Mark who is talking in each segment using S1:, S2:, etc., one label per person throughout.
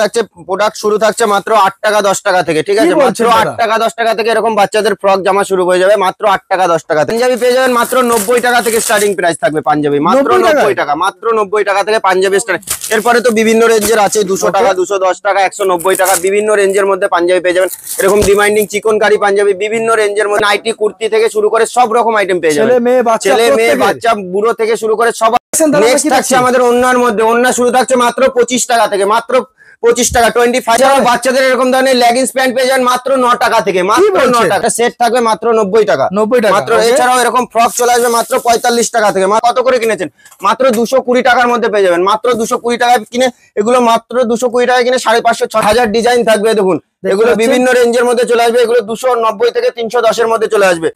S1: থাকছে প্রোডাক্ট শুরু থাকছে মাত্র 8 টাকা 10 টাকা থেকে, ঠিক আছে? মাত্র 8 টাকা 10 টাকা থেকে এরকম বাচ্চাদের ফ্রক জামা শুরু হয়ে যাবে মাত্র 8 টাকা 10 টাকা থেকে। পাঞ্জাবি পেয়ে যাবেন মাত্র 90 টাকা থেকে স্টার্টিং প্রাইস থাকবে পাঞ্জাবি, মাত্র 90 টাকা, মাত্র 90 টাকা থেকে পাঞ্জাবি স্টার্ট। এরপরে তো বিভিন্ন রেঞ্জের আছে, 200 টাকা 210 টাকা 190 টাকা, বিভিন্ন রেঞ্জের মধ্যে পাঞ্জাবি পেয়ে যাবেন। এরকম ডিমান্ডিং চিকনকারি পাঞ্জাবি বিভিন্ন রেঞ্জের মধ্যে, নাইটি কুর্তি থেকে শুরু করে সব রকম আইটেম পেয়ে যাবেন। ছেলে মেয়ে বাচ্চা বুড়ো থেকে শুরু করে সব। নেক্সট থাকছে আমাদের ওন্নার মধ্যে, ওন্না শুরু থাকছে মাত্র 25 টাকা থেকে, মাত্র 25 টাকা 25। বাচ্চাদের এরকম ধরনের লেগিংস প্যান্ট পেয়ে যান মাত্র 9 টাকা থেকে, মাত্র 9 টাকা। সেট থাকবে মাত্র 90 টাকা মাত্র। এছাড়াও এরকম ফ্রক চলে আসবে মাত্র 45 টাকা থেকে। কত করে কিনেছেন? মাত্র 220 টাকার মধ্যে পেয়ে যাবেন, মাত্র 220 টাকায় কিনে এগুলো মাত্র 220 টাকায় কিনে 550 6000 ডিজাইন থাকবে। দেখুন এগুলো বিভিন্ন রেঞ্জের মধ্যে চলে আসবে, এগুলো 290 থেকে 310 এর মধ্যে চলে আসবে।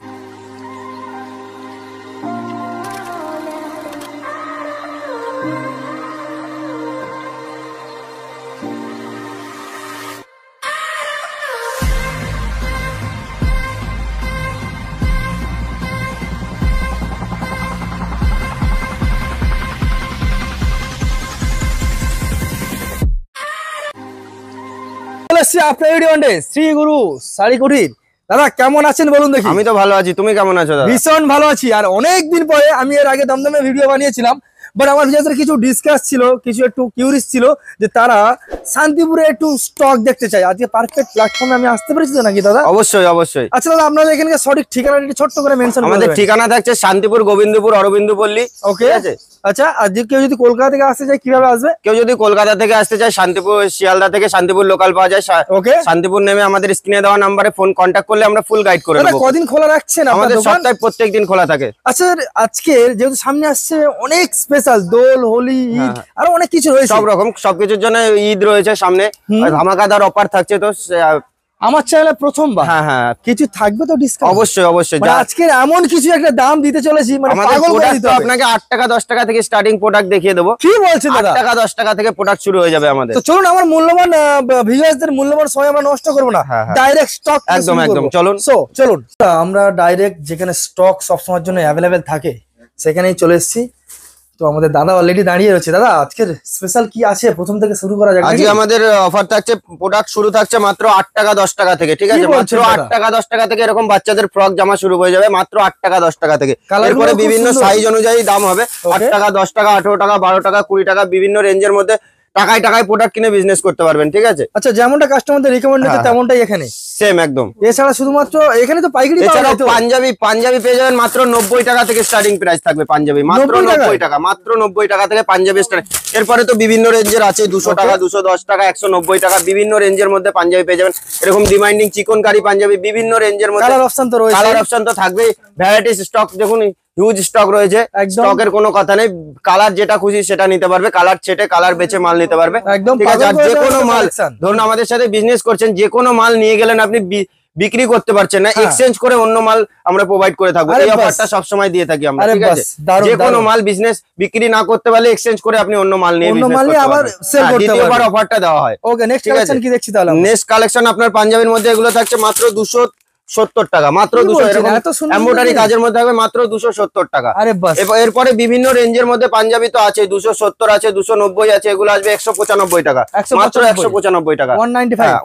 S2: শ্রী গুরু শাড়ি কুটির। দাদা কেমন আছেন বলুন দেখি?
S1: আমি তো ভালো আছি, তুমি কেমন আছো? দাদা
S2: ভীষণ ভালো আছি। আর অনেকদিন পরে আমি এর আগে দমদমে ভিডিও বানিয়েছিলাম, বাট আমার ভিডিওতে কিছু ডিসকাস ছিল, কিছু একটু কিউরিয়াস ছিল যে তারা শান্তিপুরে একটু স্টক দেখতে চায়। আজকে পারফেক্ট প্ল্যাটফর্মে আমি আসতে পেরেছি তো নাকি দাদা?
S1: অবশ্যই অবশ্যই।
S2: আচ্ছা দাদা, আপনাদের এখানে সঠিক ঠিকানাটা ছোট্ট করে মেনশন করবেন।
S1: আমাদের ঠিকানা থাকছে শান্তিপুর গোবিন্দপুর অরবিন্দপল্লী।
S2: ওকে আছে। আচ্ছা, আর কেউ যদি কলকাতা থেকে আসতে চায় কিভাবে আসবে?
S1: কেউ যদি কলকাতা থেকে আসতে চায়, শান্তিপুর শিয়ালদা থেকে শান্তিপুর লোকাল পাওয়া যায়।
S2: ওকে,
S1: শান্তিপুর নেমে আমাদের স্ক্রিনে দেওয়া নাম্বারে ফোন কন্ট্যাক্ট করলে আমরা ফুল গাইড করে দেব।
S2: কদিন খোলা রাখছেন?
S1: আমাদের সপ্তাহে প্রত্যেকদিন খোলা থাকে।
S2: আচ্ছা, আজকে যেহেতু সামনে আসছে অনেক স্পেশাল দোল, হোলি, ঈদ আর অনেক কিছু রয়েছে,
S1: সব রকম সবকিছুর জন্য ঈদ রয়েছে সামনে, ধামাকাদার অফার থাকছে। তো
S2: আমার চ্যানেলে প্রথমবার
S1: হ্যাঁ
S2: কিছু থাকবে তো ডিসকাউন্ট?
S1: অবশ্যই অবশ্যই।
S2: আজকে এমন কিছু একটা দাম দিতে চলেছি, মানে পাগল করে দিতে হবে।
S1: আপনাকে 8 টাকা 10 টাকা থেকে স্টার্টিং প্রোডাক্ট দেখিয়ে দেবো।
S2: কি বলছেন দাদা?
S1: 8 টাকা 10 টাকা থেকে প্রোডাক্ট শুরু হয়ে যাবে আমাদের।
S2: তো চলুন, আমার মূল্যবান ভিউয়ারদের মূল্যবান সময় আমরা নষ্ট করব না, ডাইরেক্ট স্টক
S1: একদম একদম চলুন।
S2: চলুন আমরা ডাইরেক্ট যেখানে স্টক সবসময়ের জন্য অ্যাভেলেবেল থাকে সেখানেই চলে এসেছি। তো আমাদের দাদা অলরেডি দাঁড়িয়ে রয়েছে। দাদা আজকের স্পেশাল কি আছে প্রথম থেকে শুরু করা যাক।
S1: আজকে আমাদের অফার থাকছে, প্রোডাক্ট শুরু থাকছে মাত্র 8 টাকা 10 টাকা থেকে, ঠিক আছে? মাত্র 8 টাকা 10 টাকা থেকে এরকম বাচ্চাদের ফ্রক জামা শুরু হয়ে যাবে মাত্র 8 টাকা 10 টাকা থেকে। এরপরে বিভিন্ন সাইজ অনুযায়ী দাম হবে। 8 টাকা 10 টাকা 18 টাকা 12 টাকা 20 টাকা বিভিন্ন রেঞ্জের মধ্যে টাকায় টাকায় প্রোডাক্ট কিনে বিজনেস করতে পারবেন, ঠিক আছে?
S2: আচ্ছা, যেমনটা কাস্টমারদের রিকমেন্ড হচ্ছে তেমনটাই এখানে
S1: সেম একদম।
S2: এছাড়া শুধুমাত্র এখানে তো পাইকারি পাওয়া যায়। তো
S1: পাঞ্জাবি পেয়ে যাবেন মাত্র 90 টাকা থেকে স্টার্টিং প্রাইস থাকবে পাঞ্জাবি, মাত্র 90 টাকা, মাত্র 90 টাকা থেকে পাঞ্জাবি স্টার্ট। এরপরে তো বিভিন্ন রেঞ্জের আছে, 200 টাকা 210 টাকা 190 টাকা, বিভিন্ন রেঞ্জের মধ্যে পাঞ্জাবি পেয়ে যাবেন। এরকম ডিমান্ডিং চিকনকারি পাঞ্জাবি বিভিন্ন রেঞ্জের মধ্যে।
S2: কালার অপশন তো রয়েছে,
S1: কালার অপশন তো থাকবেই। ভ্যারাইটিস স্টক দেখুন, হিউজ স্টক রয়েছে, স্টকের কোনো কথা নেই। কালার যেটা খুশি সেটা নিতে পারবে, কালার ছেটে কালার বেচে মাল নিতে পারবে, ঠিক আছে? আর যে কোনো মাল ধরুন আমাদের সাথে বিজনেস করছেন, যে কোনো মাল নিয়ে গেলেন আপনি বিক্রি করতে পারছেন না, এক্সচেঞ্জ করে অন্য মাল আমরা প্রোভাইড করে থাকবো। এই অফারটা সব সময় দিয়ে থাকি আমরা, ঠিক আছে? যে কোনো মাল বিজনেস বিক্রি না করতে পারলে এক্সচেঞ্জ করে আপনি অন্য মাল নিয়ে
S2: আবার সেল করতে পারবেন।
S1: দ্বিতীয়বার অফারটা দেওয়া হয়।
S2: ওকে, নেক্সট কালেকশন কি দেখছি তাহলে?
S1: নেক্সট কালেকশন আপনার পাঞ্জাবির মধ্যে এগুলো থাকছে মাত্র 270 টাকা, মাত্র 200। এরকম এমব্রয়ডারি কাজের মধ্যে হবে মাত্র 270 টাকা। এরপরে বিভিন্ন রেঞ্জের মধ্যে পাঞ্জাবি তো আছে, 270 আছে, 290 আছে, এগুলো আসবে 195 টাকা, মাত্র 195 টাকা,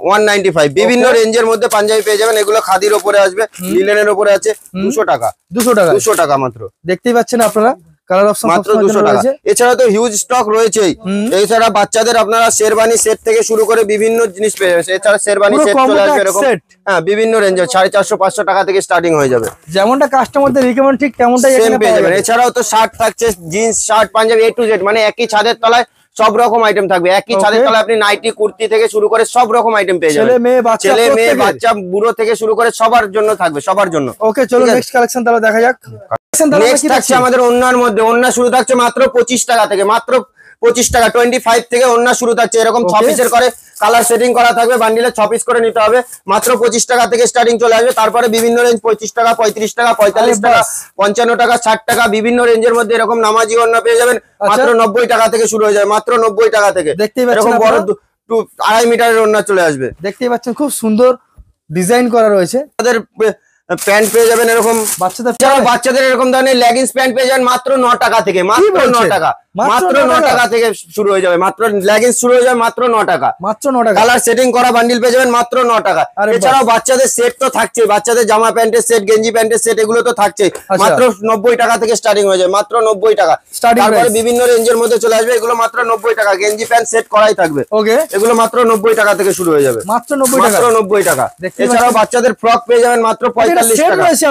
S1: 195। বিভিন্ন রেঞ্জের মধ্যে পাঞ্জাবি পেয়ে যাবেন। এগুলো খাদির উপরে আসবে, লিনেনের উপরে আছে, 200 টাকা 200 টাকা মাত্র।
S2: দেখতেই পাচ্ছেন আপনারা, কালার অপশন
S1: মাত্র 200 টাকা। এছাড়া তো হিউজ স্টক রয়েছেই। এছাড়া বাচ্চাদের আপনারা শেরবানি সেট থেকে শুরু করে বিভিন্ন জিনিস পেয়ে যাবেন। এছাড়া শেরবানি সেট চলে আসবে এরকম, হ্যাঁ, বিভিন্ন রেঞ্জের 450 500 টাকা থেকে স্টার্টিং হয়ে যাবে।
S2: যেমনটা কাস্টমারদের রিকমেন্ড ঠিক তেমনটাই এখানে
S1: পেয়ে যাবেন। এছাড়াও তো শার্ট থাকছে, jeans shirt panjabi A to Z, মানে একই ছাদের তলায় সব রকম আইটেম থাকবে। একই ছাদের তলায় আপনি নাইটি কুর্তি থেকে শুরু করে সব রকম আইটেম পেয়ে যাবেন। ছেলে মেয়ে বাচ্চা বুড়ো থেকে শুরু করে সবার জন্য থাকবে, সবার জন্য।
S2: ওকে, চলো নেক্সট কালেকশন তাহলে দেখা যাক।
S1: নেক্সট থাকছে আমাদের ওন্নার মধ্যে, ওন্না শুরু থাকছে মাত্র 25 টাকা থেকে, মাত্র 25 টাকা 25 থেকে ওন্না শুরু থাকছে। এরকম 6 পিসের করে কালার সেটিং করা থাকবে, বান্ডিলে 6 পিস করে নিতে হবে। মাত্র 25 টাকা থেকে স্টার্টিং চলে আসবে। তারপরে বিভিন্ন রেঞ্জ 25 টাকা 35 টাকা 45 টাকা 55 টাকা 60 টাকা বিভিন্ন রেঞ্জের মধ্যে এরকম নামাজি ওন্না পেয়ে যাবেন। মাত্র 90 টাকা থেকে শুরু হয়ে যায়, মাত্র 90 টাকা থেকে। এরকম বড় 2.5 মিটারের ওন্না চলে আসবে।
S2: দেখতেই পাচ্ছেন খুব সুন্দর ডিজাইন করা রয়েছে।
S1: আমাদের প্যান্ট পেয়ে যাবেন এরকম
S2: বাচ্চাদের
S1: বাচ্চাদের এরকম ধরনের লেগিংস প্যান্ট পেয়ে যাবেন মাত্র 9 টাকা থেকে, মাত্র 9 টাকা, মাত্র 9 টাকা থেকে শুরু হয়ে যাবে, মাত্র লেগিংস শুরু হয়ে যাবে মাত্র 9 টাকা,
S2: মাত্র 9 টাকা।
S1: কালার সেটিং করা বান্ডিল পেয়ে যাবেন মাত্র 9 টাকা। এছাড়াও বাচ্চাদের সেট তো থাকছে, বাচ্চাদের জামা প্যান্টের সেট, গেঞ্জি প্যান্টের সেট, এগুলো তো থাকছে, মাত্র 90 টাকা থেকে স্টার্টিং হয়ে যায়, মাত্র 90 টাকা। তারপরে বিভিন্ন রেঞ্জের মধ্যে চলে আসবে, এগুলো মাত্র 90 টাকা, গেঞ্জি প্যান্ট সেট করাই থাকবে,
S2: ওকে,
S1: এগুলো মাত্র 90 টাকা থেকে শুরু হয়ে যাবে,
S2: মাত্র 90 টাকা,
S1: মাত্র 90 টাকা। এছাড়াও বাচ্চাদের ফ্রক পেয়ে যাবেন মাত্র 45 টাকা।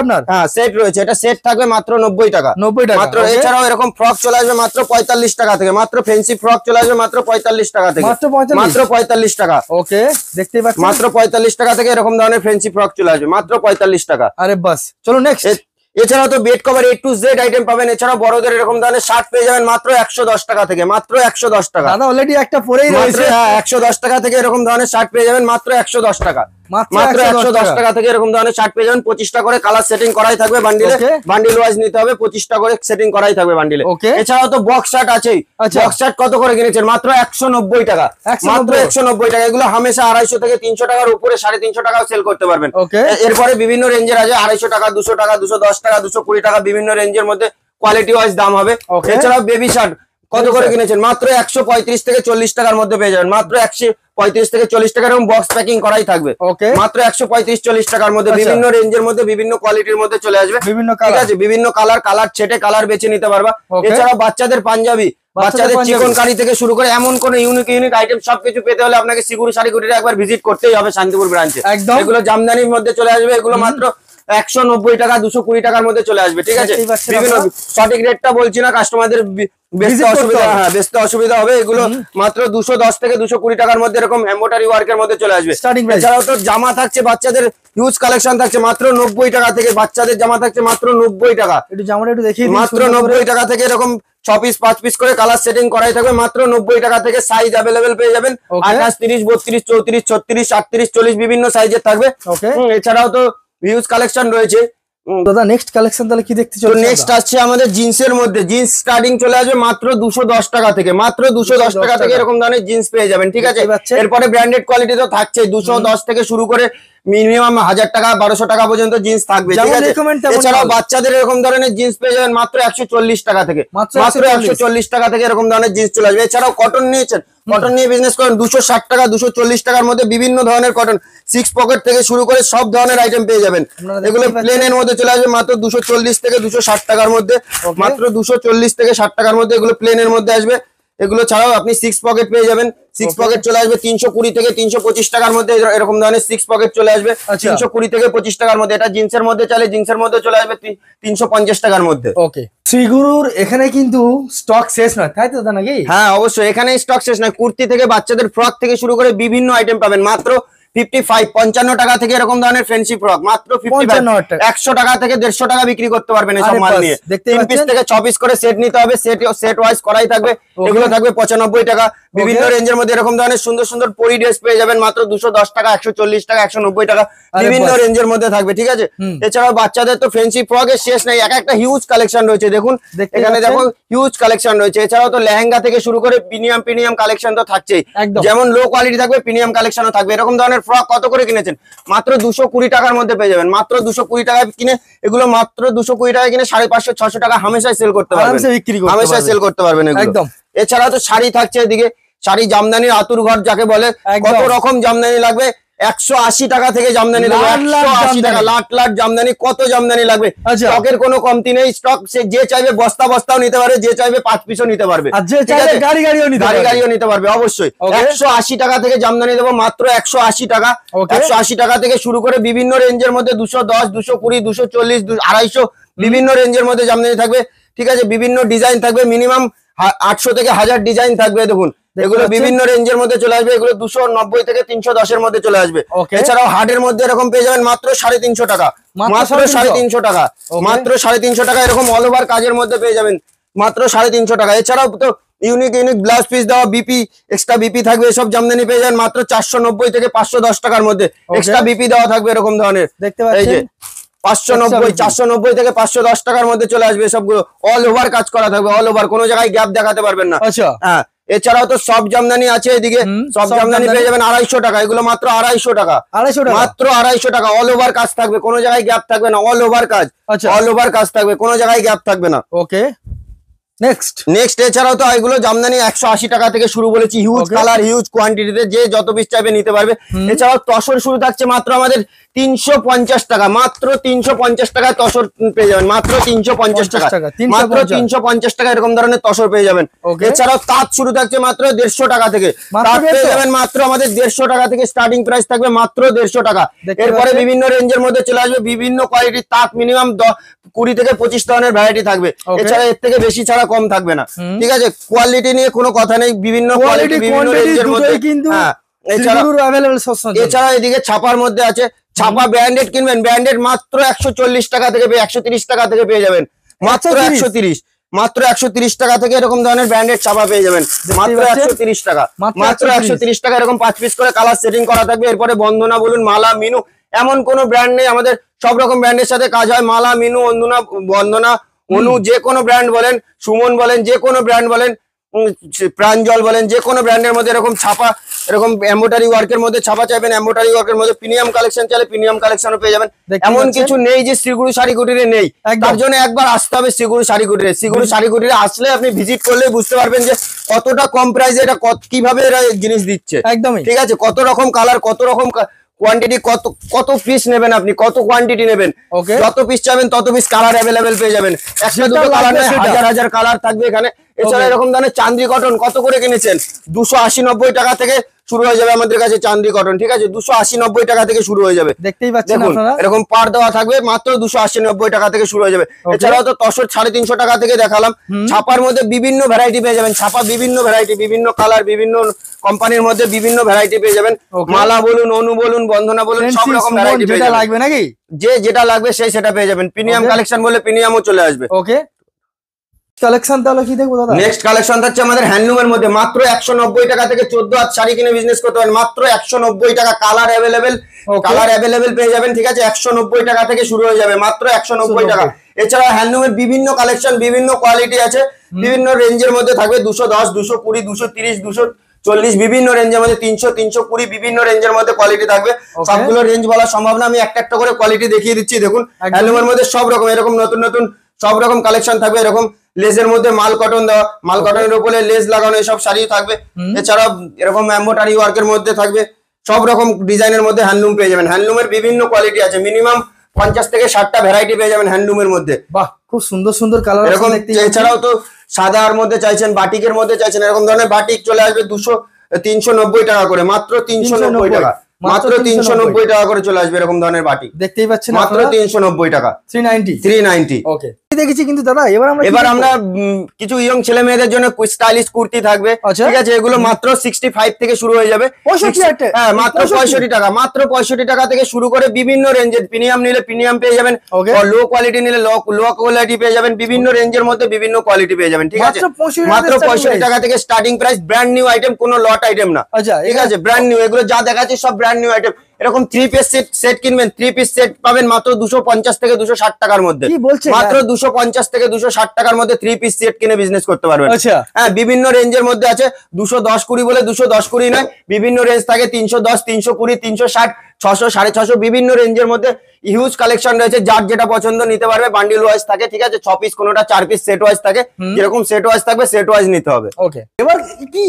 S2: আপনার
S1: হ্যাঁ সেট রয়েছে, এটা সেট থাকবে মাত্র 90 টাকা,
S2: 90 টাকা
S1: মাত্র। এছাড়াও এরকম ফ্রক চলে আসবে মাত্র 45 টাকা থেকে, মাত্র ফ্যান্সি ফ্রক চলে আসবে মাত্র 45 টাকা থেকে, মাত্র 45 টাকা,
S2: ওকে, দেখতেই পাচ্ছেন
S1: মাত্র 45 টাকা থেকে এরকম ধরনের ফ্যান্সি ফ্রক চলে আসবে মাত্র 45 টাকা।
S2: আরে বাস, চলো নেক্সট।
S1: এছাড়াও তো bed cover A to Z item পাবেন। এছাড়াও বড়দের এরকম ধরনের শার্ট পেয়ে যাবেন মাত্র 110 টাকা থেকে, মাত্র 110 টাকা।
S2: দাদা অলরেডি একটা পরেই রয়েছে,
S1: 110 টাকা থেকে এরকম ধরনের শার্ট পেয়ে যাবেন মাত্র 110 টাকা, মাত্র 110 টাকা থেকে এরকম ধরনের শার্ট পেয়ে যাবেন। 25টা করে কালার সেটিং করাই থাকবে বান্ডিলে, বান্ডিল ওয়াইজ নিতে হবে, 25টা করে সেটিং করাই থাকবে বান্ডিলে। এছাড়াও তো বক্স শার্ট আছেই, বক্স শার্ট কত করে কিনেছেন? মাত্র 190 টাকা, মাত্র 190 টাকা। এগুলো হামেশা 250 থেকে 300 টাকার উপরে 350 টাকাও সেল করতে পারবেন। এরপরে বিভিন্ন রেঞ্জের আছে, 250 টাকা, 200 টাকা, 210 টাকা, 220 টাকা, বিভিন্ন রেঞ্জের মধ্যে কোয়ালিটি ওয়াইজ দাম হবে। এছাড়াও বেবি শার্ট কত করে কিনেছেন? মাত্র 135 থেকে 40 টাকার মধ্যে পেয়ে যাবেন, মাত্র 135 থেকে 40 টাকার এবং বক্স প্যাকিং করাই থাকবে, মাত্র 135-40 টাকার মধ্যে, বিভিন্ন রেঞ্জের মধ্যে, বিভিন্ন কোয়ালিটির মধ্যে চলে আসবে, ঠিক আছে? বিভিন্ন কালার ছেটে কালার বেছে নিতে পারবা। এছাড়াও বাচ্চাদের পাঞ্জাবি, বাচ্চাদের চিকন কারি থেকে শুরু করে এমন কোন ইউনিক আইটেম সবকিছু পেতে হলে আপনাকে শিগুড়ি শাড়িগুড়িতে একবার ভিজিট করতেই হবে শান্তিপুর ব্রাঞ্চে। এগুলো জামদানির মধ্যে চলে আসবে, এগুলো মাত্র 190 টাকা, 220 টাকার মধ্যে চলে আসবে, ঠিক আছে? বিভিন্ন সঠিক রেটটা বলছি না, কাস্টমারদের বেচতে অসুবিধা হবে। এগুলো মাত্র 210 থেকে 220 টাকার মধ্যে এরকম এমব্রয়ডারি ওয়ার্কের মধ্যে চলে আসবে। এছাড়াও তো জামা থাকছে, বাচ্চাদের হিউজ কালেকশন থাকছে মাত্র 90 টাকা থেকে, বাচ্চাদের জামা থাকছে মাত্র 90 টাকা, মাত্র 90 টাকা থেকে এরকম 6 পিস 5 পিস করে কালার সেটিং করাই থাকবে মাত্র 90 টাকা থেকে। সাইজ অ্যাভেলেবেল পেয়ে যাবেন 28, 30, 32, 34, 36, 38, 40 বিভিন্ন সাইজের থাকবে। এছাড়াও তো হিউজ কালেকশন রয়েছে।
S2: দাদা নেক্সট কালেকশন তাহলে কি দেখতে চলেছে?
S1: নেক্সট আসছে আমাদের জিন্সের মধ্যে, জিন্স স্টার্টিং চলে আসবে মাত্র 210 টাকা থেকে, মাত্র 210 টাকা থেকে এরকম ধরনের জিন্স পেয়ে যাবেন, ঠিক আছে? এরপরে ব্র্যান্ডেড কোয়ালিটি তো থাকছে, 210 থেকে শুরু করে মিনিমাম 1000 টাকা 1200 টাকা পর্যন্ত জিন্স থাকবে, ঠিক আছে? এছাড়াও বাচ্চাদের এরকম ধরনের জিন্স পেয়ে যাবেন মাত্র 140 টাকা থেকে, মাত্র 140 টাকা থেকে এরকম ধরনের জিন্স চলে আসবে। এছাড়াও কটন নিয়েছেন, কটন নিয়ে বিজনেস করেন, 260 টাকা 240 টাকার মধ্যে বিভিন্ন ধরনের কটন, 6 পকেট থেকে শুরু করে সব ধরনের আইটেম পেয়ে যাবেন। এগুলো প্লেনের মধ্যে চলে আসবে মাত্র 240 থেকে 260 টাকার মধ্যে, মাত্র 240 থেকে 60 টাকার মধ্যে এগুলো প্লেনের মধ্যে আসবে। এগুলো ছাড়াও আপনি 6 পকেট পেয়ে যাবেন, 6 পকেট চলে আসবে 320 থেকে 325 টাকার মধ্যে, এরকম ধরনের 6 পকেট চলে আসবে 320 থেকে 25 টাকার মধ্যে। এটা জিন্সের মধ্যে চলে, জিন্সের মধ্যে চলে আসবে 350 টাকার মধ্যে।
S2: ওকে, শ্রীগুরুর এখানে কিন্তু স্টক শেষ নয়, তাই তো নাকি?
S1: হ্যাঁ অবশ্যই, এখানে স্টক শেষ নয়। কুর্তি থেকে বাচ্চাদের ফ্রক থেকে শুরু করে বিভিন্ন আইটেম পাবেন মাত্র 55 টাকা থেকে এরকম ধরনের ফ্যান্সি ফ্রক মাত্র 100 টাকা থেকে 150 টাকা বিক্রি করতে পারবেন এই সব মাল নিয়ে। 3 পিস থেকে 6 পিস করে সেট নিতে হবে, সেট ওয়াইজ করাই থাকবে, এগুলো থাকবে 95 টাকা। বিভিন্ন রেঞ্জের মধ্যে এরকম ধরনের সুন্দর সুন্দর পরি ড্রেস পেয়ে যাবেন মাত্র 210 টাকা, 140 টাকা, 190 টাকা, বিভিন্ন রেঞ্জের মধ্যে থাকবে, ঠিক আছে? এছাড়াও বাচ্চাদের তো ফ্যান্সি ফ্রকের শেষ নেই, একটা হিউজ কালেকশন রয়েছে, দেখুন এখানে দেখো হিউজ কালেকশন রয়েছে। এছাড়াও তো লেহেঙ্গা থেকে শুরু করে প্রিমিয়াম কালেকশন তো থাকছেই, যেমন লো কোয়ালিটি থাকবে প্রিমিয়াম কালেকশনও থাকবে। এরকম ধরনের ফ্রক কত করে কিনেছেন? মাত্র 220 টাকার মধ্যে পেয়ে যাবেন, মাত্র 220 টাকায় কিনে, এগুলো মাত্র 220 টাকায় কিনে 550-600 টাকা হামেশাই সেল করতে পারবেন, হামেশাই সেল করতে পারবেন এগুলো। এছাড়াও তো শাড়ি থাকছে, এদিকে শাড়ি জামদানির আতুর ঘর যাকে বলে, কত রকম জামদানি লাগবে। 180 টাকা থেকে জামদানি লাগবে, 180 টাকা, লাট জামদানি, কত জামদানি লাগবে। স্টকের কোনো কমতি নেই, স্টক যে চাইবে বস্তাও নিতে পারবে, যে চাইবে 5 পিসও নিতে পারবে, গাড়িও নিতে পারবে অবশ্যই। 180 টাকা থেকে জামদানি দেবো, মাত্র 180 টাকা। 180 টাকা থেকে শুরু করে বিভিন্ন রেঞ্জের মধ্যে 210, 220, 240, 250 বিভিন্ন রেঞ্জের মধ্যে জামদানি থাকবে, ঠিক আছে? বিভিন্ন ডিজাইন থাকবে, মিনিমাম 800 থেকে 1000 ডিজাইন থাকবে, দেখুন এগুলো বিভিন্ন রেঞ্জের মধ্যে চলে আসবে, এগুলো 290 থেকে 310 এর মধ্যে চলে আসবে। এছাড়াও হাটের মধ্যে এরকম পেয়ে যাবেন মাত্র 350 টাকা, মাত্র 350 টাকা, মাত্র 350 টাকা, এরকম অল ওভার কাজের মধ্যে পেয়ে যাবেন মাত্র 350 টাকা। এছাড়াও তো ইউনিক ব্লাউজ পিস দেওয়া, বিপি এক্সট্রা বিপি থাকবে, এসব জামদানি পেয়ে যাবেন মাত্র 490 থেকে 510 টাকার মধ্যে, এক্সট্রা বিপি দেওয়া থাকবে এরকম ধরনের, দেখতে পাচ্ছেন? এই যে 490 থেকে 510 টাকার মধ্যে চলে আসবে, সবগুলো অল ওভার কাজ করা থাকবে, অল ওভার, কোনো জায়গায় গ্যাপ দেখাতে পারবেন না। হ্যাঁ, এছাড়াও তো সব জামদানি আছে এদিকে, সব জামদানি পেয়ে যাবেন 250 টাকা, এগুলো মাত্র 250 টাকা,
S2: 250 টাকা
S1: মাত্র 250 টাকা। অল ওভার কাজ থাকবে, কোনো জায়গায় গ্যাপ থাকবে না, অল ওভার কাজ, অল ওভার কাজ থাকবে, কোনো জায়গায় গ্যাপ থাকবে না।
S2: ওকে,
S1: নেক্সট এছাড়াও তো এগুলো জামদানি 180 টাকা থেকে শুরু বলেছি, হিউজ কালার, হিউজ কোয়ান্টিটিতে, যে যত পিস চাইবে নিতে পারবে। এছাড়াও তসর শুরু থাকছে মাত্র আমাদের 350 টাকা, মাত্র 350 টাকায় তসর পেয়ে যাবেন, মাত্র 350 টাকা, মাত্র 350 টাকা এরকম ধরনের তসর পেয়ে যাবেন। এছাড়াও তাঁত শুরু থাকছে মাত্র 150 টাকা থেকে, তাঁত পেয়ে যাবেন মাত্র আমাদের 150 টাকা থেকে, স্টার্টিং প্রাইস থাকবে মাত্র 150 টাকা। এরপরে বিভিন্ন রেঞ্জের মধ্যে চলে আসবে বিভিন্ন কোয়ালিটির তাঁত, মিনিমাম 20 থেকে 25 ধরনের ভ্যারাইটি থাকবে। এছাড়া এর থেকে বেশি ছাড়া কম থাকবে না, ঠিক আছে। কোয়ালিটি নিয়ে কোনো কথা নেই, বিভিন্ন কোয়ালিটি বিভিন্ন রেঞ্জের মধ্যে। হ্যাঁ, এছাড়া এদিকে ছাপার মধ্যে আছে, ছাপা ব্র্যান্ডেড কিনবেন, ব্র্যান্ডেড মাত্র 140 টাকা থেকে 130 টাকা থেকে পেয়ে যাবেন, মাত্র 130 টাকা থেকে এরকম ধরনের ব্র্যান্ডেড ছাপা পেয়ে যাবেন, মাত্র 130 টাকা, মাত্র 130 টাকা। এরকম 5 পিস করে কালার সেটিং করা থাকবে। এরপরে বন্দনা বলুন, মালা, মিনু, এমন কোন ব্র্যান্ড নেই, আমাদের সব রকম ব্র্যান্ডের সাথে কাজ হয়। মালা, মিনু, বন্দনা, অনু, যে কোনো ব্র্যান্ড বলেন, সুমন বলেন, যে কোনো ব্র্যান্ড বলেন, প্রাঞ্জল বলেন, যে কোনো ব্র্যান্ডের মধ্যে এরকম ছাপা, এরকম এমব্রয়ডারি ওয়ার্কের মধ্যে ছাপা চাইবেন, এমব্রয়ডারি ওয়ার্কের মধ্যে প্রিমিয়াম কালেকশন চাইলে প্রিমিয়াম কালেকশনও পেয়ে যাবেন। এমন কিছু নেই যে শ্রীগুরু শাড়ি কুটিরে নেই, তার জন্য একবার আসতে হবে শ্রীগুরু শাড়ি কুটিরে। শ্রীগুরু শাড়ি কুটিরে আসলে আপনি ভিজিট করলে বুঝতে পারবেন যে কতটা কম প্রাইসে এটা কিভাবে এরা জিনিস দিচ্ছে, একদমই ঠিক আছে। কত রকম কালার, কত রকম কোয়ান্টিটি, কত পিস নেবেন আপনি, কত কোয়ান্টিটি নেবেন, যত পিস চাইবেন তত পিস কালার অ্যাভেলেবেল পেয়ে যাবেন। একটা দুটো কালার নয়, হাজার হাজার কালার থাকবে এখানে। এছাড়া এরকম ধরনের চান্দি কটন কত করে কিনেছেন, 280-90 টাকা থেকে শুরু হয়ে যাবে আমাদের কাছে চান্দি কটন, ঠিক আছে। 280-90 টাকা থেকে শুরু হয়ে যাবে, দেখতেই পাচ্ছেন আপনারা। এরকম পার দেওয়া থাকবে, মাত্র 280-90 টাকা থেকে শুরু হয়ে যাবে। এছাড়াও তো তসর 350 টাকা থেকে দেখালাম। ছাপার মধ্যে বিভিন্ন ভ্যারাইটি পেয়ে যাবেন, ছাপা বিভিন্ন ভ্যারাইটি, বিভিন্ন কালার, বিভিন্ন কোম্পানির মধ্যে বিভিন্ন ভ্যারাইটি পেয়ে যাবেন। মালা বলুন, অনু বলুন, বন্দনা বলুন, সব রকম ভ্যারাইটি পেয়ে যাবেন। লাগবে নাকি, যে যেটা লাগবে সেই সেটা পেয়ে যাবেন। প্রিমিয়াম কালেকশন বলে প্রিমিয়ামও চলে আসবে। ওকে,
S2: কালেকশন তাহলে কি দেখবো দাদা?
S1: নেক্সট কালেকশন থাকছে আমাদের হ্যান্ডলুমের মধ্যে, মাত্র 190 টাকা থেকে 14 হাত শাড়ি কিনে বিজনেস করতে পারেন, মাত্র 190 টাকা। কালার অ্যাভেলেবেল পেয়ে যাবেন, ঠিক আছে। 190 টাকা থেকে শুরু হয়ে যাবে, মাত্র 190 টাকা। এছাড়া হ্যান্ডলুমের বিভিন্ন কালেকশন, বিভিন্ন কোয়ালিটি আছে, বিভিন্ন রেঞ্জের মধ্যে থাকবে। 210, 220, 230, 240, বিভিন্ন রেঞ্জের মধ্যে 300, 320, বিভিন্ন রেঞ্জের মধ্যে কোয়ালিটি থাকবে। সবগুলো রেঞ্জ বলা সম্ভব না, আমি একটা একটা করে কোয়ালিটি দেখিয়ে দিচ্ছি। দেখুন, হ্যান্ডলুমের মধ্যে সব রকম এরকম নতুন নতুন সব রকম কালেকশন থাকবে। এরকম লেজের মধ্যে মাল কটন দেওয়া, মাল কটনের উপরে লেজ লাগানো, এসব শাড়ি থাকবে। এছাড়া এরকম এমব্রয়ডারি ওয়ার্কের মধ্যে থাকবে, সব রকম ডিজাইনের মধ্যে হ্যান্ডলুম পেয়ে যাবেন। হ্যান্ডলুমের বিভিন্ন কোয়ালিটি আছে, মিনিমাম 50 থেকে 60টা ভ্যারাইটি পেয়ে যাবেন হ্যান্ডলুমের মধ্যে।
S2: বাহ, খুব সুন্দর সুন্দর কালার
S1: এরকম। এছাড়াও তো সাদার মধ্যে চাইছেন, বাটিকের মধ্যে চাইছেন, এরকম ধরনের বাটিক চলে আসবে 390 টাকা করে, মাত্র 390 টাকা, মাত্র 390 টাকা করে চলে আসবে এরকম ধরনের বাটি, দেখতেই পাচ্ছেন, মাত্র 390 টাকা, 390। ওকে, দেখেছি। কিন্তু দাদা এবার আমরা কিছু ইয়ং ছেলে মেয়েদের জন্য স্টাইলিশ কুর্তি থাকবে, ঠিক আছে। এগুলো মাত্র 65 থেকে শুরু হয়ে যাবে, হ্যাঁ, মাত্র 65 টাকা, মাত্র 65 টাকা থেকে শুরু করে বিভিন্ন রেঞ্জের। প্রিমিয়াম নিলে প্রিমিয়াম পেয়ে যাবেন, লো কোয়ালিটি নিলে লো কোয়ালিটি পেয়ে যাবেন, বিভিন্ন রেঞ্জের মধ্যে বিভিন্ন কোয়ালিটি পেয়ে যাবেন, ঠিক আছে। মাত্র 65 টাকা থেকে starting price, brand new item, কোনো লট আইটেম না, ঠিক আছে, ব্র্যান্ড নিউ। এগুলো যা দেখাচ্ছে সব ব্র্যান্ড নিউ আইটেম। এরকম 3 পিস সেট কিনবেন, 3 পিস সেট পাবেন মাত্র 250 থেকে 260 টাকার মধ্যে, মাত্র 250 থেকে 260 টাকার মধ্যে 3 পিস সেট কিনে বিজনেস করতে পারবেন। হ্যাঁ, বিভিন্ন রেঞ্জের মধ্যে আছে। 210-20 বলে 210-20 নয়, বিভিন্ন রেঞ্জ থাকে, 310, 320, 360, 600, 650, বিভিন্ন রেঞ্জের মধ্যে হিউজ কালেকশন রয়েছে। যার যেটা পছন্দ নিতে পারবে, বান্ডিল ওয়াইজ থাকে, ঠিক আছে। 6 পিস, কোনোটা 4 পিস সেট ওয়াইজ থাকে, যেরকম সেট ওয়াইজ থাকবে সেট ওয়াইজ নিতে হবে। ওকে, এবার কি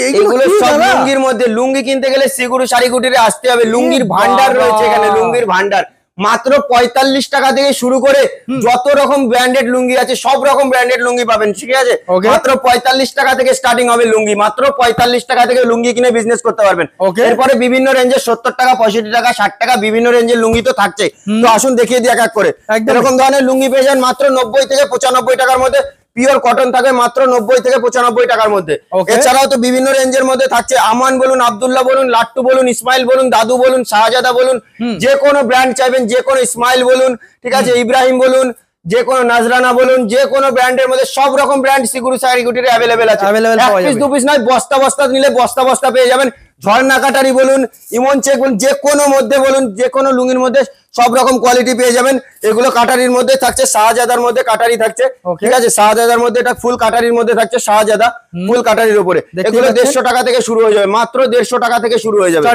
S1: এগুলো সব লুঙ্গির মধ্যে। লুঙ্গি কিনতে গেলে শ্রীগুরু শাড়ি কুটিরে আসতে হবে, লুঙ্গির ভান্ডার রয়েছে এখানে, লুঙ্গির ভান্ডার। মাত্র 45 টাকা থেকে শুরু করে যত রকম ব্র্যান্ডেড লুঙ্গি আছে সব রকম ব্র্যান্ডেড লুঙ্গি পাবেন, ঠিক আছে। মাত্র 45 টাকা থেকে স্টার্টিং হবে লুঙ্গি, মাত্র 45 টাকা থেকে লুঙ্গি কিনে বিজনেস করতে পারবেন। এরপরে বিভিন্ন রেঞ্জের 70 টাকা, 65 টাকা, 60 টাকা, বিভিন্ন রেঞ্জের লুঙ্গি তো থাকছে। তো আসুন দেখিয়ে দিই এক এক করে। এরকম ধরনের লুঙ্গি পেয়ে যান মাত্র 90 থেকে 95 টাকার মধ্যে। পিওর কটন থাকবে মাত্র 90 থেকে 95 টাকার মধ্যে। এছাড়াও তো বিভিন্ন রেঞ্জের মধ্যে থাকছে, আমান বলুন, আব্দুল্লাহ বলুন, লাট্টু বলুন, ইসমাইল বলুন, দাদু বলুন, শাহজাদা বলুন, যে কোনো ব্র্যান্ড চাইবেন, যে কোনো ইসমাইল বলুন, ঠিক আছে, ইব্রাহিম বলুন, যে কোনো নাজরানা বলুন, যে কোনো ব্র্যান্ডের মধ্যে সব রকম ব্র্যান্ড শ্রীগুরু শাড়ি কুটিরে অ্যাভেলেবেল আছে। এক পিস দু পিস নয়, বস্তা বস্তা নিলে বস্তা বস্তা পেয়ে যাবেন। ঝর্ণা কাটারি বলুন, ইমন চেক বলুন, যে কোনো মধ্যে বলুন, যে কোনো লুঙ্গির মধ্যে সব রকম কোয়ালিটি পেয়ে যাবেন। এগুলো কাটারির মধ্যে থাকছে, শাহজাদার মধ্যে কাটারি থাকছে, ঠিক আছে, শাহজাদার মধ্যে এটা ফুল কাটারির মধ্যে থাকছে, শাহজাদা ফুল কাটারির উপরে। এগুলো 150 টাকা থেকে শুরু হয়ে যাবে, মাত্র 150 টাকা থেকে শুরু হয়ে যাবে,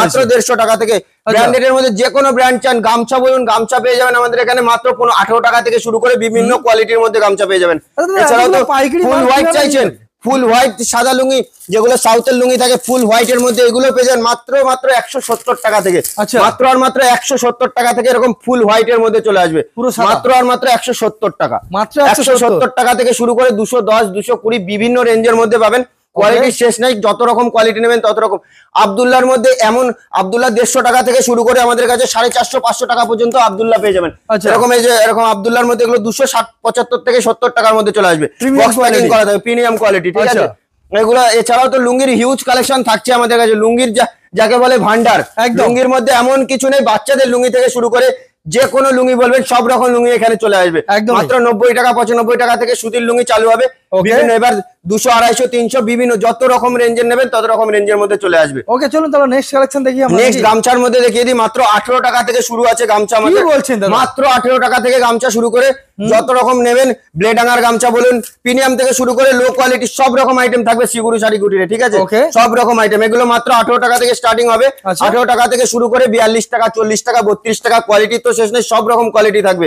S1: মাত্র 150 টাকা থেকে। ব্র্যান্ডেড এর মধ্যে যে কোনো ব্র্যান্ড চান, গামছা বলুন, গামছা পেয়ে যাবেন আমাদের এখানে মাত্র 18 টাকা থেকে শুরু করে বিভিন্ন কোয়ালিটির মধ্যে গামছা পেয়ে যাবেন। এছাড়াও তো ফুল হোয়াইট চাইছেন, ফুল হোয়াইট সাদা লুঙ্গি, যেগুলো সাউথের লুঙ্গি থাকে ফুল হোয়াইট এর মধ্যে, এগুলো পেয়ে যাবেন মাত্র 170 টাকা থেকে। মাত্র আর মাত্র 170 টাকা থেকে এরকম ফুল হোয়াইট এর মধ্যে চলে আসবে, মাত্র আর মাত্র 170 টাকা। মাত্র 170 টাকা থেকে শুরু করে 210, 220 বিভিন্ন রেঞ্জের মধ্যে পাবেন। কোয়ালিটি শেষ নাই, যত রকম কোয়ালিটি নেবেন তত রকম। আব্দুল্লাহর মধ্যে এমন আব্দুল্লাহ 150 টাকা থেকে শুরু করে আমাদের কাছে 450, 500 টাকা পর্যন্ত আব্দুল্লাহ পেয়ে যাবেন। এরকম এই যে এরকম আব্দুল্লাহর মধ্যে এগুলো 260, 75 থেকে 70 টাকার মধ্যে চলে আসবে, বক্স প্যাকিং করা থাকবে, প্রিমিয়াম কোয়ালিটি, ঠিক আছে এগুলো। এছাড়াও তো লুঙ্গির হিউজ কালেকশন থাকছে আমাদের কাছে, লুঙ্গির যাকে বলে ভান্ডার। লুঙ্গির মধ্যে এমন কিছু নেই, বাচ্চাদের লুঙ্গি থেকে শুরু করে যে কোনো লুঙ্গি বলবেন সব রকম লুঙ্গি এখানে চলে আসবে। মাত্র 90 টাকা, 95 টাকা থেকে সুতির লুঙ্গি চালু হবে বিভিন্ন, এবার 200, 250, 300 বিভিন্ন যত রকম রেঞ্জের নেবেন তত রকম রেঞ্জের মধ্যে চলে আসবে।
S2: ওকে চলুন তাহলে নেক্সট কালেকশন দেখি আমরা।
S1: নেক্সট গামছার মধ্যে দেখিয়ে দিই, মাত্র 18 টাকা থেকে শুরু আছে গামছা আমাদের।
S2: কি বলছেন দাদা?
S1: মাত্র 18 টাকা থেকে গামছা শুরু করে যত রকম নেবেন, ব্লেডাঙ্গার গামছা বলুন, প্রিমিয়াম থেকে শুরু করে লো কোয়ালিটি সব রকম আইটেম থাকবে শিগুরু শাড়ি কুটিরে, ঠিক আছে সব রকম আইটেম। এগুলো মাত্র 18 টাকা থেকে স্টার্টিং হবে, 18 টাকা থেকে শুরু করে 42 টাকা, 40 টাকা, 32 টাকা, কোয়ালিটি তো শেষ নেই, সব রকম কোয়ালিটি থাকবে।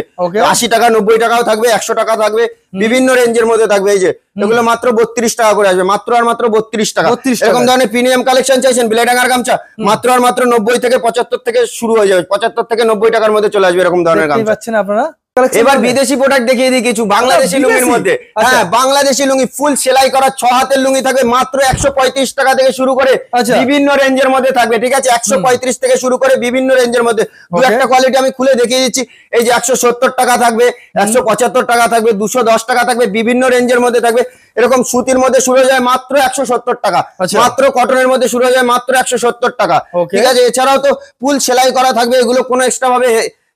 S1: 80 টাকা, 90 টাকাও থাকবে, 100 টাকা থাকবে, বিভিন্ন রেঞ্জের মধ্যে থাকবে। এই যে এগুলো মাত্র 32 টাকা করে আসবে, মাত্র আর মাত্র 32 টাকা। এরকম ধরনের প্রিমিয়াম কালেকশন চাইছেন, ব্লেডাঙ্গার গামছা মাত্র আর মাত্র 90 থেকে 75 থেকে শুরু হয়ে যাবে, 75 থেকে 90 টাকার মধ্যে চলে আসবে এরকম ধরনের গামছা।
S2: পাচ্ছেন আপনারা।
S1: এবার বিদেশি প্রোডাক্ট দেখিয়ে দিই কিছু, বাংলাদেশি লুঙ্গির মধ্যে। হ্যাঁ, বাংলাদেশি লুঙ্গি ফুল সেলাই করা 6 হাতের লুঙ্গি থাকবে মাত্র 135 টাকা থেকে শুরু করে বিভিন্ন রেঞ্জের মধ্যে থাকবে, ঠিক আছে 135 থেকে শুরু করে বিভিন্ন রেঞ্জের মধ্যে। দু একটা কোয়ালিটি আমি খুলে দেখিয়ে দিচ্ছি। এই যে 170 টাকা থাকবে, 175 টাকা থাকবে, 210 টাকা থাকবে, বিভিন্ন রেঞ্জের মধ্যে থাকবে। এরকম সুতির মধ্যে শুরু হয়ে যায় মাত্র 170 টাকা, মাত্র কটনের মধ্যে শুরু হয়ে যায় মাত্র 170 টাকা, ঠিক আছে। এছাড়াও তো ফুল সেলাই করা থাকবে, এগুলো কোনো এক্সট্রা ভাবে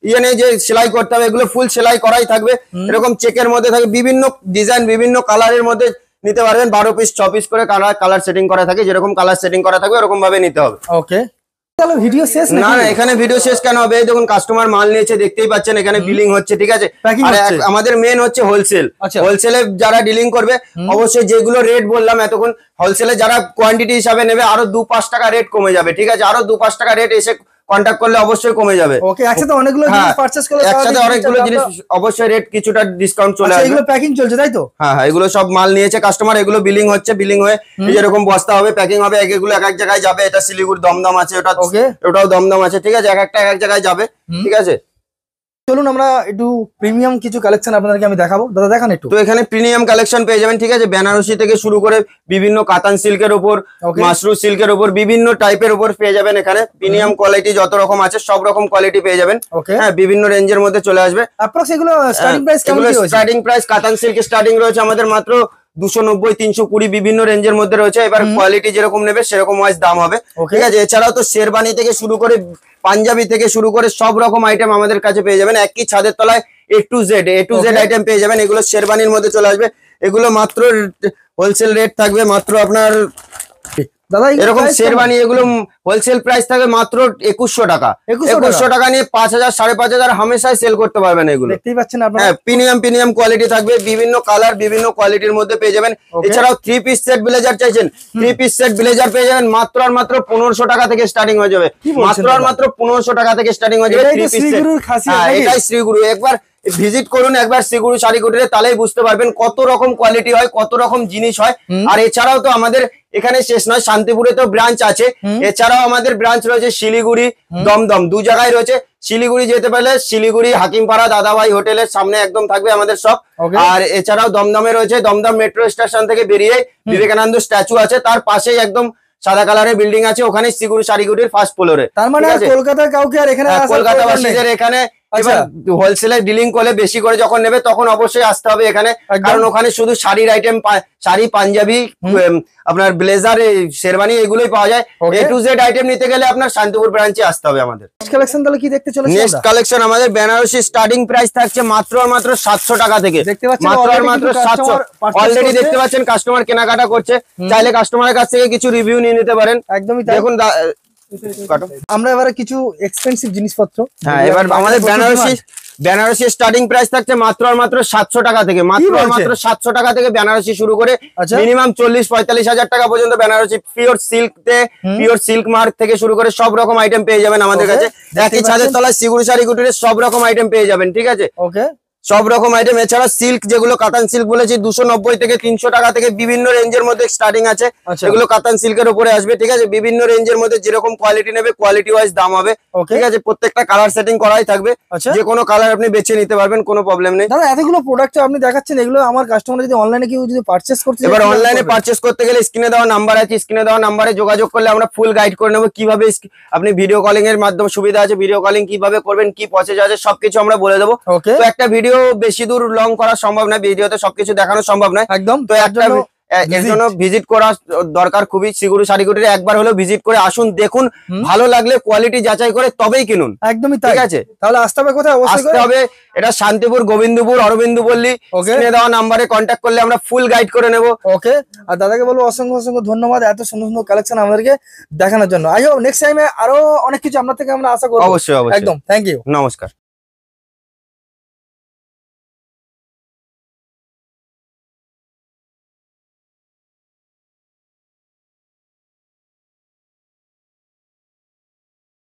S1: ইয়ে নেই যে সেলাই করতে হবে, এগুলো ফুল সেলাই করাই থাকবে। এরকম চেকের মধ্যে থাকবে, বিভিন্ন ডিজাইন, বিভিন্ন কালারের মধ্যে নিতে পারবেন। 12 পিস 6 পিস করে কালার সেটিং করা থাকে, যেরকম কালার সেটিং করা থাকবে ওরকম ভাবে নিতে হবে।
S2: ওকে তাহলে ভিডিও শেষ
S1: না, এখানে ভিডিও শেষ কেন হবে? এই দেখুন কাস্টমার মাল নিয়েছে, দেখতেই পাচ্ছেন এখানে বিলিং হচ্ছে, ঠিক আছে। আর আমাদের মেন হচ্ছে হোলসেল। হোলসেলে যারা ডিলিং করবে অবশ্যই যেগুলো রেট বললাম এতক্ষণ, হোলসেলে যারা কোয়ান্টিটি হিসাবে নেবে আরো 2-5 টাকা রেট কমে যাবে, ঠিক আছে। আরো 2-5 টাকা রেট এসে কন্টাক্ট করলে অবশ্যই কমে যাবে।
S2: ওকে, একসাথে অনেকগুলো জিনিস পারচেজ করলে
S1: একসাথে অনেকগুলো জিনিস অবশ্যই রেট কিছুটা ডিসকাউন্ট চলে আসবে।
S2: এগুলো প্যাকিং চলছে তাই তো?
S1: হ্যাঁ, এগুলো সব মাল নিয়েছে কাস্টমার, এগুলো বিলিং হচ্ছে, বিলিং হয়ে এরকম বস্তা হবে, প্যাকিং হবে, এগুলো এক এক জায়গায় যাবে। এটা শিলিগুড়ি দমদম আছে, ওটাও দমদম আছে, ঠিক আছে, এক একটা এক এক জায়গায় যাবে, ঠিক আছে।
S2: চলুন আমরা একটু প্রিমিয়াম কিছু কালেকশন আপনাদেরকে আমি দেখাবো, দাদা দেখান একটু।
S1: তো এখানে প্রিমিয়াম কালেকশন পেয়ে যাবেন, ঠিক আছে, বেনারসি থেকে শুরু করে বিভিন্ন কাতান সিল্কের উপর, মাশরু সিল্কের উপর, বিভিন্ন টাইপের উপর পেয়ে যাবেন। এখানে প্রিমিয়াম কোয়ালিটি যত রকম আছে সব রকম কোয়ালিটি পেয়ে যাবেন। হ্যাঁ, বিভিন্ন রেঞ্জের মধ্যে চলে আসবে।
S2: অ্যাপ্রক্স এগুলো স্টার্টিং প্রাইস কেমন কি হচ্ছে?
S1: স্টার্টিং প্রাইস কাতান সিল্ক স্টার্টিং রয়েছে আমাদের মাত্র 290, 320 বিভিন্ন রেঞ্জের মধ্যে রয়েছে। এবার কোয়ালিটি যেরকম নেবে সেরকম ওয়াইজ দাম হবে, ঠিক আছে। এছাড়াও তো শেরবানি থেকে শুরু করে পাঞ্জাবি থেকে শুরু করে সব রকম আইটেম আমাদের কাছে পেয়ে যাবেন। একই ছাদের তলায় A to Z আইটেম পেয়ে যাবেন। এগুলো শেরবানির মধ্যে চলে আসবে, এগুলো মাত্র হোলসেল রেট থাকবে মাত্র আপনার দাদা এরকম শেরবানি, এগুলো হোলসেল প্রাইস থাকবে মাত্র 2100 টাকা। 2100 টাকা নিয়ে 5000, 5500 হামেশাই সেল করতে পারবেন। এগুলো দেখতেই পাচ্ছেন আপনারা। হ্যাঁ, প্রিমিয়াম কোয়ালিটি থাকবে, বিভিন্ন কালার, বিভিন্ন কোয়ালিটির মধ্যে পেয়ে যাবেন। এছাড়াও 3 পিস সেট ব্লেজার চাইছেন, 3 পিস সেট ব্লেজার পেয়ে যাবেন মাত্র আর মাত্র 1500 টাকা থেকে স্টার্টিং হয়ে যাবে, মাত্র আর মাত্র 1500 টাকা থেকে স্টার্টিং হয়ে যাবে 3 পিস সেট। হ্যাঁ, এটাই শ্রীগুরু। একবার ভিজিট করুন একবার শ্রীগুরু শাড়ি কুটিরে, তাহলেই বুঝতে পারবেন কত রকম কোয়ালিটি হয়, কত রকম জিনিস হয়। আর এছাড়াও তো আমাদের এখানে শেষ নয়, শান্তিপুরে তো ব্রাঞ্চ আছে, এছাড়াও আমাদের ব্রাঞ্চ রয়েছে শিলিগুড়ি, দমদম, দু জায়গায় রয়েছে। শিলিগুড়ি যেতে পারলে শিলিগুড়ি হাকিমপাড়া দাদাভাই হোটেলের সামনে একদম থাকবে আমাদের সব। আর এছাড়াও দমদমে রয়েছে, দমদম মেট্রো স্টেশন থেকে বেরিয়ে বিবেকানন্দ স্ট্যাচু আছে, তার পাশেই একদম সাদা কালারের বিল্ডিং আছে, ওখানে শ্রীগুরু শাড়ি কুটির ফার্স্ট ফ্লোরে।
S2: তার মানে কলকাতার কাউকে আর এখানে
S1: কলকাতাবাসীদের এখানে এবার হোলসেলে ডিলিং করলে বেশি করে যখন নেবে তখন অবশ্যই আসতে হবে এখানে, কারণ ওখানে শুধু শাড়ির আইটেম, শাড়ি, পাঞ্জাবি, আপনার ব্লেজার, শেরওয়ানি এগুলোই পাওয়া যায়। A to Z আইটেম নিতে গেলে আপনার শান্তিপুর ব্রাঞ্চে আসতে হবে আমাদের।
S2: নেক্সট কালেকশন তাহলে কি দেখতে চলেছে?
S1: নেক্সট কালেকশন আমাদের বেনারসি স্টার্টিং প্রাইস থাকছে মাত্র আর মাত্র 700 টাকা থেকে। মাত্র আর মাত্র 700। অলরেডি দেখতে পাচ্ছেন কাস্টমার কেনাকাটা করছে, চাইলে কাস্টমারের কাছ থেকে কিছু রিভিউ নিয়ে নিতে পারেন।
S2: একদমই
S1: দেখুন
S2: আমরা এবারে কিছু এক্সপেন্সিভ জিনিসপত্র,
S1: হ্যাঁ এবার আমাদের বেনারসি স্টার্টিং প্রাইস থাকছে মাত্র আর মাত্র 700 টাকা থেকে। মাত্র আর মাত্র 700 টাকা থেকে বেনারসি শুরু করে মিনিমাম 40-45 হাজার টাকা পর্যন্ত বেনারসি পিওর সিল্ক মার্ক থেকে শুরু করে সব রকম আইটেম পেয়ে যাবেন আমাদের কাছে। একই ছাদের তলায় সিগুড়ি শাড়ি কুটিরের সব রকম আইটেম পেয়ে যাবেন, ঠিক আছে?
S2: ওকে,
S1: সব রকম আইটেম। এছাড়া সিল্ক, যেগুলো কাতান সিল্ক বলেছি, 290 থেকে 300 টাকা থেকে বিভিন্ন রেঞ্জের মধ্যে স্টার্টিং আছে। এগুলো কাতান সিল্কের উপরে আসবে, ঠিক আছে? বিভিন্ন রেঞ্জের মধ্যে যেরকম কোয়ালিটি নেবে কোয়ালিটি ওয়াইজ দাম হবে, ঠিক আছে? প্রত্যেকটা কালার সেটিং করাই থাকবে, যে কোনো কালার আপনি বেছে নিতে পারবেন, কোনো প্রবলেম নেই।
S2: দাদা এতগুলো প্রোডাক্ট আপনি দেখাচ্ছেন, এগুলো আমার কাস্টমার যদি অনলাইনে কেউ যদি পারচেজ করতে চায়,
S1: এবার অনলাইনে পারচেজ করতে গেলে স্ক্রিনে দেওয়া নাম্বার আছে, স্ক্রিনে দেওয়া নাম্বারে যোগাযোগ করলে আমরা ফুল গাইড করে নেবো কিভাবে আপনি ভিডিও কলিং এর মাধ্যমে সুবিধা আছে, ভিডিও কলিং কিভাবে করবেন, কি প্রসেস আছে সবকিছু আমরা বলে দেবো। তো একটা ভিডিও বেশি দূর লং করা সম্ভব নয়, ভিডিওতে সবকিছু দেখানো সম্ভব নয় একদম। তো এর জন্য ভিজিট করা দরকার খুবই। সিগুড়ি শাড়ি কুটিরে একবার হলেও ভিজিট করে আসুন, দেখুন, ভালো লাগলে কোয়ালিটি যাচাই করে তবেই কিনুন।
S2: একদমই
S1: ঠিক আছে।
S2: তাহলে আসতে হবে কোথায়?
S1: আসতে হবে এটা শান্তিপুর, গোবিন্দপুর, অরবিন্দ পল্লী। স্ক্রিনে দেওয়া নাম্বারে কন্ট্যাক্ট করলে আমরা ফুল গাইড করে নেব।
S2: ওকে, আর দাদাকে বলবো অসংখ্য অসংখ্য ধন্যবাদ এত সুন্দর সুন্দর কালেকশন আমাদেরকে দেখানোর জন্য। আই হোপ নেক্সট টাইমে আরো অনেক কিছু আপনার থেকে আমরা আশা করব।
S1: অবশ্যই,
S2: একদম। থ্যাংক ইউ,
S1: নমস্কার।